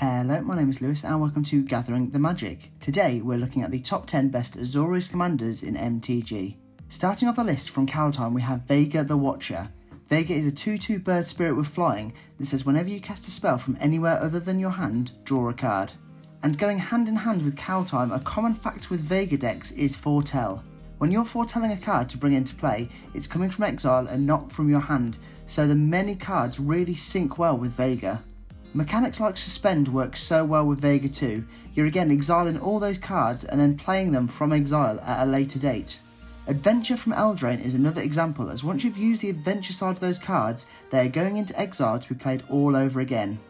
Hello, my name is Lewis and welcome to Gathering the Magic. Today we're looking at the top 10 best Azorius commanders in MTG. Starting off the list from Kaldheim we have Veiga the Watcher. Veiga is a 2/2 bird spirit with flying that says whenever you cast a spell from anywhere other than your hand, draw a card. And going hand in hand with Kaldheim, a common factor with Veiga decks is foretell. When you're foretelling a card to bring into play, it's coming from exile and not from your hand, so the many cards really sync well with Veiga. Mechanics like Suspend work so well with Veiga too. You're again exiling all those cards and then playing them from exile at a later date. Adventure from Eldraine is another example, as once you've used the adventure side of those cards, they are going into exile to be played all over again.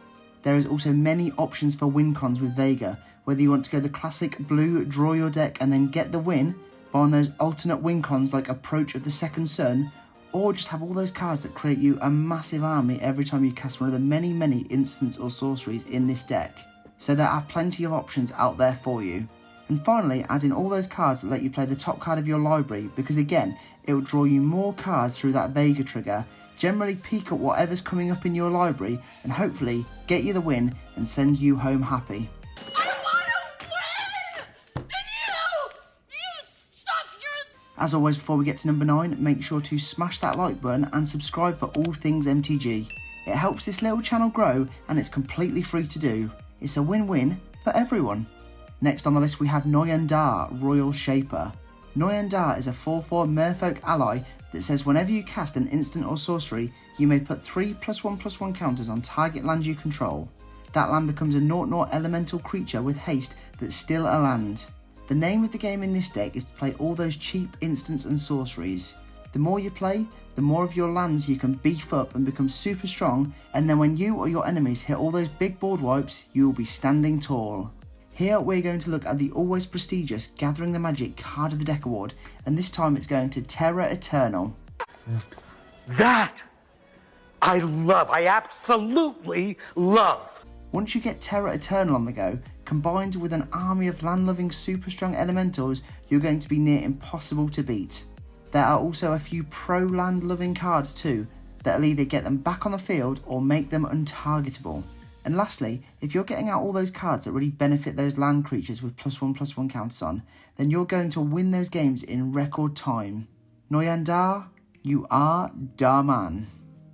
There is also many options for win cons with Veiga, whether you want to go the classic blue, draw your deck and then get the win, or on those alternate win cons like Approach of the Second Sun, or just have all those cards that create you a massive army every time you cast one of the many instants or sorceries in this deck. So there are plenty of options out there for you. And finally, add in all those cards that let you play the top card of your library, because again, it will draw you more cards through that Veiga trigger, generally peek at whatever's coming up in your library, and hopefully get you the win and send you home happy. As always, before we get to number 9, make sure to smash that like button and subscribe for all things MTG. It helps this little channel grow and it's completely free to do. It's a win-win for everyone. Next on the list we have Noyendar, Royal Shaper. Noyendar is a 4/4 merfolk ally that says whenever you cast an instant or sorcery, you may put 3 +1/+1 counters on target land you control. That land becomes a 0/0 elemental creature with haste that's still a land. The name of the game in this deck is to play all those cheap instants and sorceries. The more you play, the more of your lands you can beef up and become super strong, and then when you or your enemies hit all those big board wipes, you will be standing tall. Here we're going to look at the always prestigious Gathering the Magic Card of the Deck award, and this time it's going to Terra Eternal. That I love, I absolutely love. Once you get Terra Eternal on the go, combined with an army of land-loving super strong elementals, you're going to be near impossible to beat. There are also a few pro-land loving cards too, that'll either get them back on the field or make them untargetable. And lastly, if you're getting out all those cards that really benefit those land creatures with +1/+1 counters on, then you're going to win those games in record time. Noyendar, you are da man.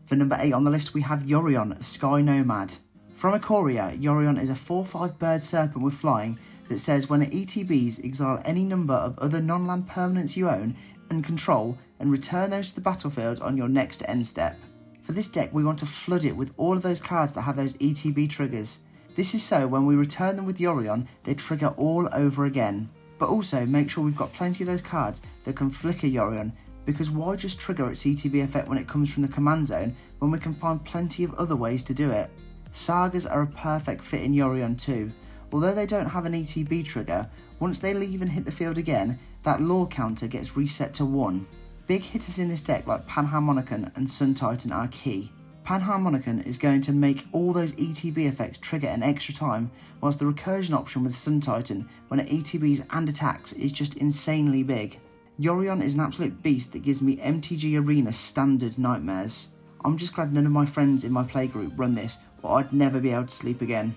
For number 8 on the list we have Yorion, Sky Nomad. From Ikoria, Yorion is a 4/5 bird serpent with flying that says when it ETBs, exile any number of other non-land permanents you own and control and return those to the battlefield on your next end step. For this deck we want to flood it with all of those cards that have those ETB triggers. This is so when we return them with Yorion, they trigger all over again. But also make sure we've got plenty of those cards that can flicker Yorion, because why just trigger its ETB effect when it comes from the command zone when we can find plenty of other ways to do it. Sagas are a perfect fit in Yorion too. Although they don't have an ETB trigger, once they leave and hit the field again, that lore counter gets reset to 1. Big hitters in this deck like Panharmonicon and Sun Titan are key. Panharmonicon is going to make all those ETB effects trigger an extra time, whilst the recursion option with Sun Titan when it ETBs and attacks is just insanely big. Yorion is an absolute beast that gives me MTG Arena standard nightmares. I'm just glad none of my friends in my playgroup run this, or I'd never be able to sleep again.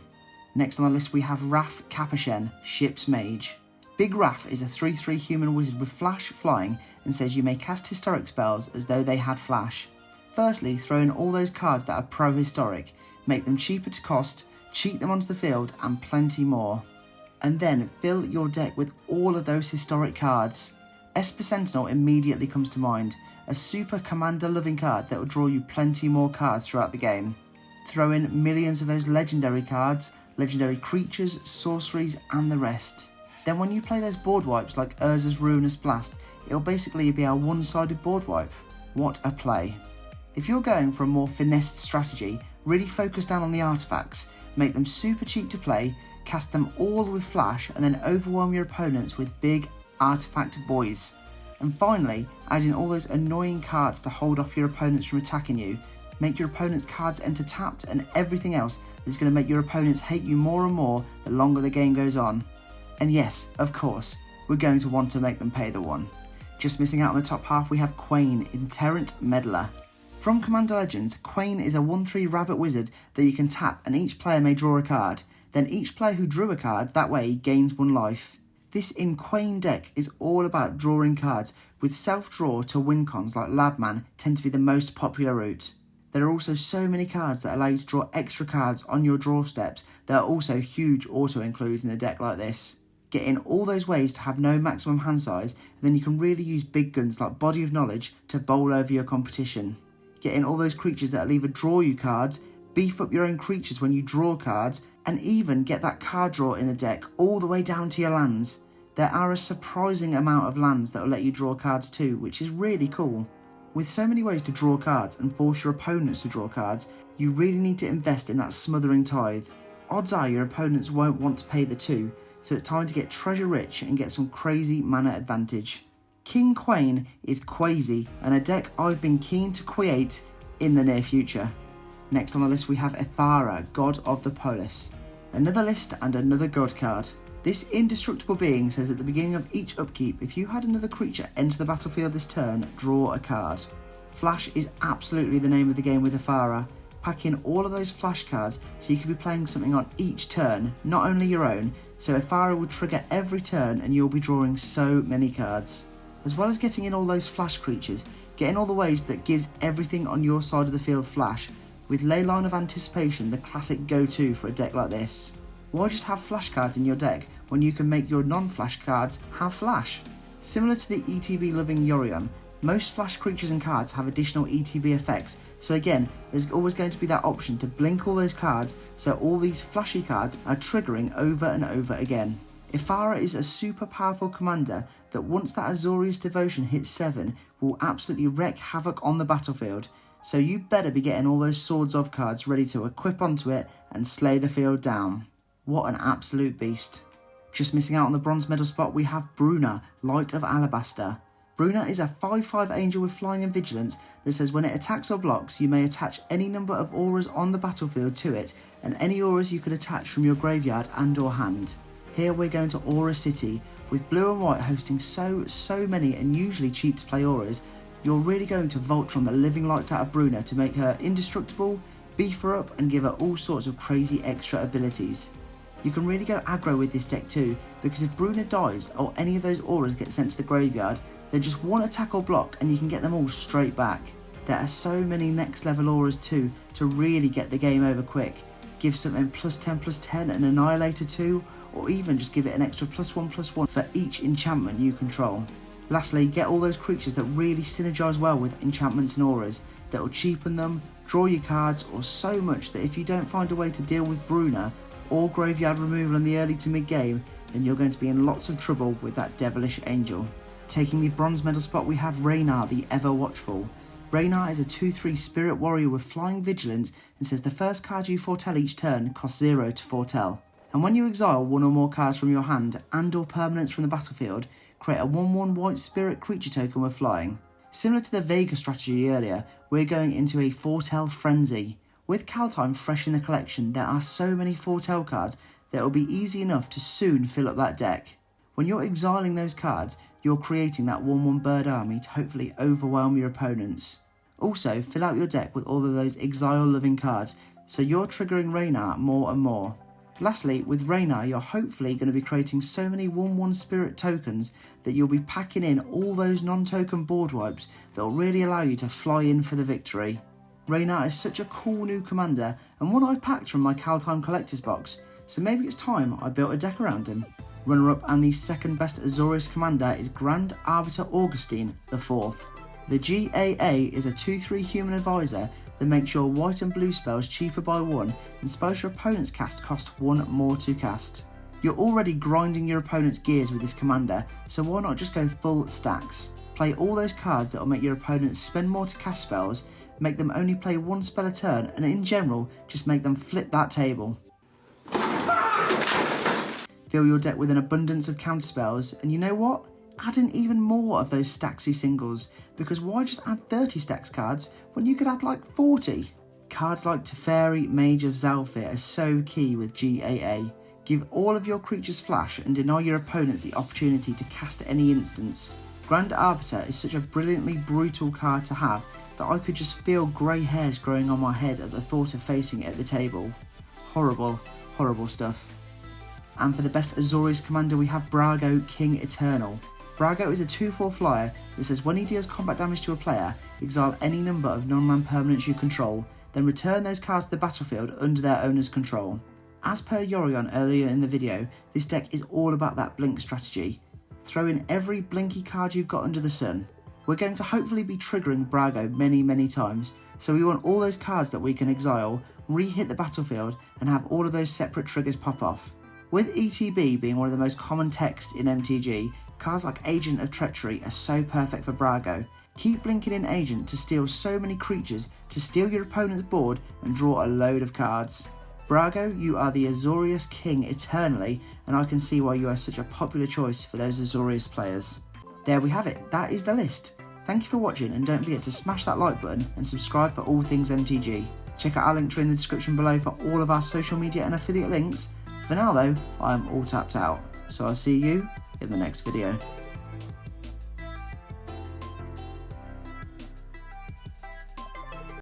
Next on the list we have Raph Capuchin, Ship's Mage. Big Raph is a 3/3 human wizard with flash flying and says you may cast historic spells as though they had flash. Firstly, throw in all those cards that are pro-historic, make them cheaper to cost, cheat them onto the field and plenty more. And then fill your deck with all of those historic cards. Esper Sentinel immediately comes to mind, a super commander loving card that will draw you plenty more cards throughout the game. Throw in millions of those legendary cards, legendary creatures, sorceries and the rest. Then when you play those board wipes like Urza's Ruinous Blast, it'll basically be a one-sided board wipe. What a play. If you're going for a more finessed strategy, really focus down on the artifacts, make them super cheap to play, cast them all with flash and then overwhelm your opponents with big artifact boys. And finally, add in all those annoying cards to hold off your opponents from attacking you, make your opponent's cards enter tapped and everything else that's going to make your opponents hate you more and more the longer the game goes on. And yes, of course, we're going to want to make them pay the 1. Just missing out on the top half we have Quain, Iterant Meddler. From Commander Legends, Quain is a 1/3 rabbit wizard that you can tap and each player may draw a card. Then each player who drew a card that way gains 1 life. This Quain deck is all about drawing cards, with self-draw to win cons like Labman tend to be the most popular route. There are also so many cards that allow you to draw extra cards on your draw steps that are also huge auto-includes in a deck like this. Get in all those ways to have no maximum hand size, and then you can really use big guns like Body of Knowledge to bowl over your competition. Get in all those creatures that will either draw you cards, beef up your own creatures when you draw cards, and even get that card draw in the deck all the way down to your lands. There are a surprising amount of lands that will let you draw cards too, which is really cool. With so many ways to draw cards and force your opponents to draw cards, you really need to invest in that smothering tithe. Odds are your opponents won't want to pay the 2, so it's time to get treasure rich and get some crazy mana advantage. King Quain is crazy and a deck I've been keen to create in the near future. Next on the list we have Ephara, God of the Polis. Another list and another god card. This indestructible being says at the beginning of each upkeep, if you had another creature enter the battlefield this turn, draw a card. Flash is absolutely the name of the game with Ephara. Pack in all of those flash cards so you could be playing something on each turn, not only your own, so Ephara will trigger every turn and you'll be drawing so many cards. As well as getting in all those flash creatures, get in all the ways that gives everything on your side of the field flash, with Leyline of Anticipation the classic go-to for a deck like this. Why just have flash cards in your deck when you can make your non-flash cards have flash? Similar to the ETB loving Yorion, most flash creatures and cards have additional ETB effects, so again, there's always going to be that option to blink all those cards so all these flashy cards are triggering over and over again. Ephara is a super powerful commander that once that Azorius devotion hits 7 will absolutely wreak havoc on the battlefield, so you better be getting all those Swords of cards ready to equip onto it and slay the field down. What an absolute beast. Just missing out on the bronze medal spot we have Bruno, Light of Alabaster. Bruno is a 5/5 angel with flying and vigilance that says when it attacks or blocks you may attach any number of auras on the battlefield to it and any auras you could attach from your graveyard and or hand. Here we're going to Aura City, with blue and white hosting so many and usually cheap to play auras. You're really going to Voltron the living lights out of Bruno to make her indestructible, beef her up and give her all sorts of crazy extra abilities. You can really go aggro with this deck too, because if Bruno dies or any of those auras get sent to the graveyard, they're just one attack or block and you can get them all straight back. There are so many next level auras too to really get the game over quick. Give something +10/+10 and Annihilator too, or even just give it an extra +1/+1 for each enchantment you control. Lastly, get all those creatures that really synergise well with enchantments and auras, that will cheapen them, draw your cards, or so much that if you don't find a way to deal with Bruno or graveyard removal in the early to mid game, then you're going to be in lots of trouble with that devilish angel. Taking the bronze medal spot we have Reyna, the Ever Watchful. Reyna is a 2/3 spirit warrior with flying vigilance and says the first card you foretell each turn costs 0 to foretell. And when you exile one or more cards from your hand and or permanents from the battlefield, create a 1/1 white spirit creature token with flying. Similar to the Vega strategy earlier, we're going into a foretell frenzy. With Kaldheim fresh in the collection, there are so many foretell cards that it will be easy enough to soon fill up that deck. When you're exiling those cards, you're creating that 1/1 bird army to hopefully overwhelm your opponents. Also, fill out your deck with all of those exile loving cards, so you're triggering Reyna more and more. Lastly, with Reyna, you're hopefully going to be creating so many 1/1 spirit tokens that you'll be packing in all those non-token board wipes that will really allow you to fly in for the victory. Reyna is such a cool new commander and one I packed from my Kaldheim collector's box, so maybe it's time I built a deck around him. Runner-up and the second best Azorius commander is Grand Arbiter Augustine IV. The GAA is a 2/3 human advisor that makes your white and blue spells cheaper by 1 and spells your opponent's cast cost 1 more to cast. You're already grinding your opponent's gears with this commander, so why not just go full stacks? Play all those cards that will make your opponents spend more to cast spells, make them only play 1 spell a turn, and in general, just make them flip that table. Fill your deck with an abundance of counter spells, and you know what? Add in even more of those stacksy singles, because why just add 30 stacks cards when you could add like 40? Cards like Teferi, Mage of Zalfir are so key with GAA. Give all of your creatures flash and deny your opponents the opportunity to cast at any instance. Grand Arbiter is such a brilliantly brutal card to have that I could just feel grey hairs growing on my head at the thought of facing it at the table. Horrible, horrible stuff. And for the best Azorius commander we have Bolgo King Eternal. Bolgo is a 2/4 flyer that says when he deals combat damage to a player, exile any number of non-land permanents you control, then return those cards to the battlefield under their owner's control. As per Yorion earlier in the video, this deck is all about that blink strategy. Throw in every blinky card you've got under the sun. We're going to hopefully be triggering Bolgo many times, so we want all those cards that we can exile, re-hit the battlefield, and have all of those separate triggers pop off. With ETB being one of the most common texts in MTG, cards like Agent of Treachery are so perfect for Bolgo. Keep blinking in Agent to steal so many creatures to steal your opponent's board and draw a load of cards. Bolgo, you are the Azorius King eternally, and I can see why you are such a popular choice for those Azorius players. There we have it, that is the list. Thank you for watching, and don't forget to smash that like button and subscribe for all things MTG. Check out our link tree in the description below for all of our social media and affiliate links. For now though, I am all tapped out, so I'll see you in the next video.